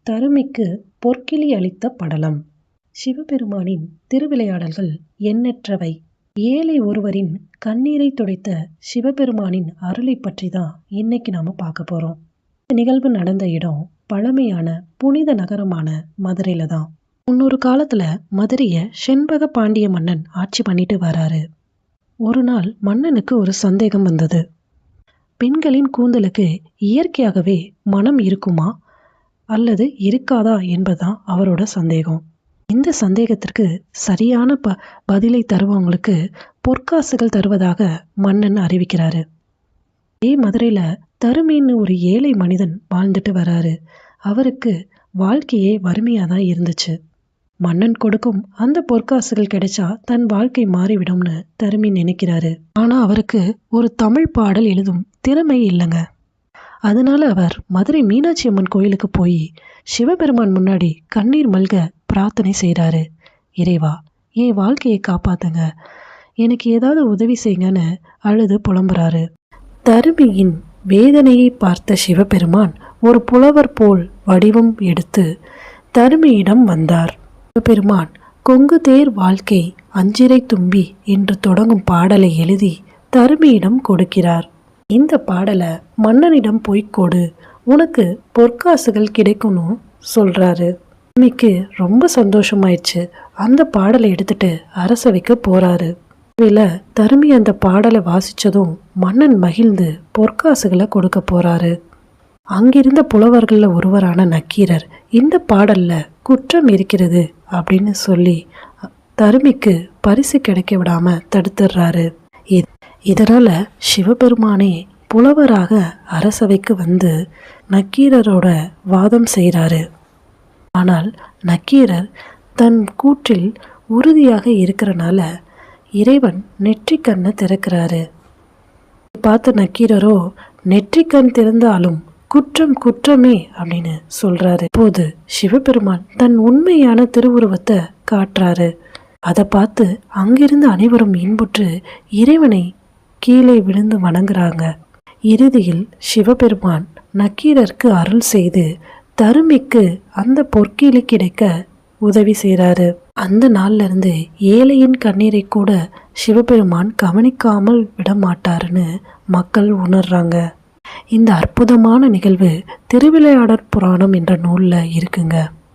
தருமிக்கு பொற்கிளி அளித்த படலம். சிவபெருமானின் திருவிளையாடல்கள் எண்ணற்றவை. ஏழை ஒருவரின் கண்ணீரை துடைத்த சிவபெருமானின் அருளை பற்றி தான் இன்னைக்கு நாம பார்க்க போறோம். இந்த நிகழ்வு நடந்த இடம் பழமையான புனித நகரமான மதுரையில தான். முன்னொரு காலத்துல மதுரைய செண்பக பாண்டிய மன்னன் ஆட்சி பண்ணிட்டு வராரு. ஒரு நாள் மன்னனுக்கு ஒரு சந்தேகம் வந்தது. பெண்களின் கூந்தலுக்கு இயற்கையாகவே மனம் இருக்குமா அல்லது இருக்காதா என்பதுதான் அவரோட சந்தேகம். இந்த சந்தேகத்திற்கு சரியான பதிலை தருவவங்களுக்கு பொற்காசுகள் தருவதாக மன்னன் அறிவிக்கிறாரு. இதே மதுரையில தருமின்னு ஒரு ஏழை மனிதன் வாழ்ந்துட்டு வராரு. அவருக்கு வாழ்க்கையே வறுமையா தான் இருந்துச்சு. மன்னன் கொடுக்கும் அந்த பொற்காசுகள் கிடைச்சா தன் வாழ்க்கை மாறிவிடும்னு தருமி நினைக்கிறாரு. ஆனா அவருக்கு ஒரு தமிழ் பாடல் எழுதும் திறமை இல்லைங்க. அதனால அவர் மதுரை மீனாட்சி அம்மன் கோயிலுக்கு போய் சிவபெருமான் முன்னாடி கண்ணீர் மல்க பிரார்த்தனை செய்கிறாரு. இறைவா, என் வாழ்க்கையை காப்பாத்துங்க, எனக்கு ஏதாவது உதவி செய்யுங்கன்னு அழுது புலம்புறாரு. தருமியின் வேதனையை பார்த்த சிவபெருமான் ஒரு புலவர் போல் வடிவம் எடுத்து தருமியிடம் வந்தார். சிவபெருமான் கொங்கு தேர் வாழ்க்கை அஞ்சிரை தும்பி என்று தொடங்கும் பாடலை எழுதி தருமியிடம் கொடுக்கிறார். இந்த பாடலை மன்னனிடம் போய்க்கொடு, உனக்கு பொற்காசுகள் கிடைக்கும்னு சொல்றாரு. தருமிக்கு ரொம்ப சந்தோஷமாயிடுச்சு. அந்த பாடலை எடுத்துட்டு அரசவைக்கு போறாரு. தருமி அந்த பாடலை வாசிச்சதும் மன்னன் மகிழ்ந்து பொற்காசுகளை கொடுக்க போறாரு. அங்கிருந்த புலவர்கள்ல ஒருவரான நக்கீரர் இந்த பாடல்ல குற்றம் இருக்கிறது அப்படின்னு சொல்லி தருமிக்கு பரிசு கிடைக்க விடாம தடுத்துடுறாரு. இதனால சிவபெருமானே புலவராக அரசவைக்கு வந்து நக்கீரரோட வாதம் செய்கிறாரு. ஆனால் நக்கீரர் தன் கூற்றில் உறுதியாக இருக்கிறனால இறைவன் நெற்றிக்கண்ணை திறக்கிறாரு. பார்த்த நக்கீரரோ நெற்றிக்கண் திறந்தாலும் குற்றம் குற்றமே அப்படின்னு சொல்றாரு. இப்போது சிவபெருமான் தன் உண்மையான திருவுருவத்தை காட்டுறாரு. அதை பார்த்து அங்கிருந்து அனைவரும் இன்புற்று இறைவனை கீழே விழுந்து வணங்குறாங்க. இறுதியில் சிவபெருமான் நக்கீரருக்கு அருள் செய்து தருமிக்கு அந்த பொற்கிளி கிடைக்க உதவி செய்கிறாரு. அந்த நாள்ல இருந்து ஏழையின் கண்ணீரை கூட சிவபெருமான் கவனிக்காமல் விட மாட்டாருன்னு மக்கள் உணர்றாங்க. இந்த அற்புதமான நிகழ்வு திருவிளையாடற் புராணம் என்ற நூல்ல இருக்குங்க.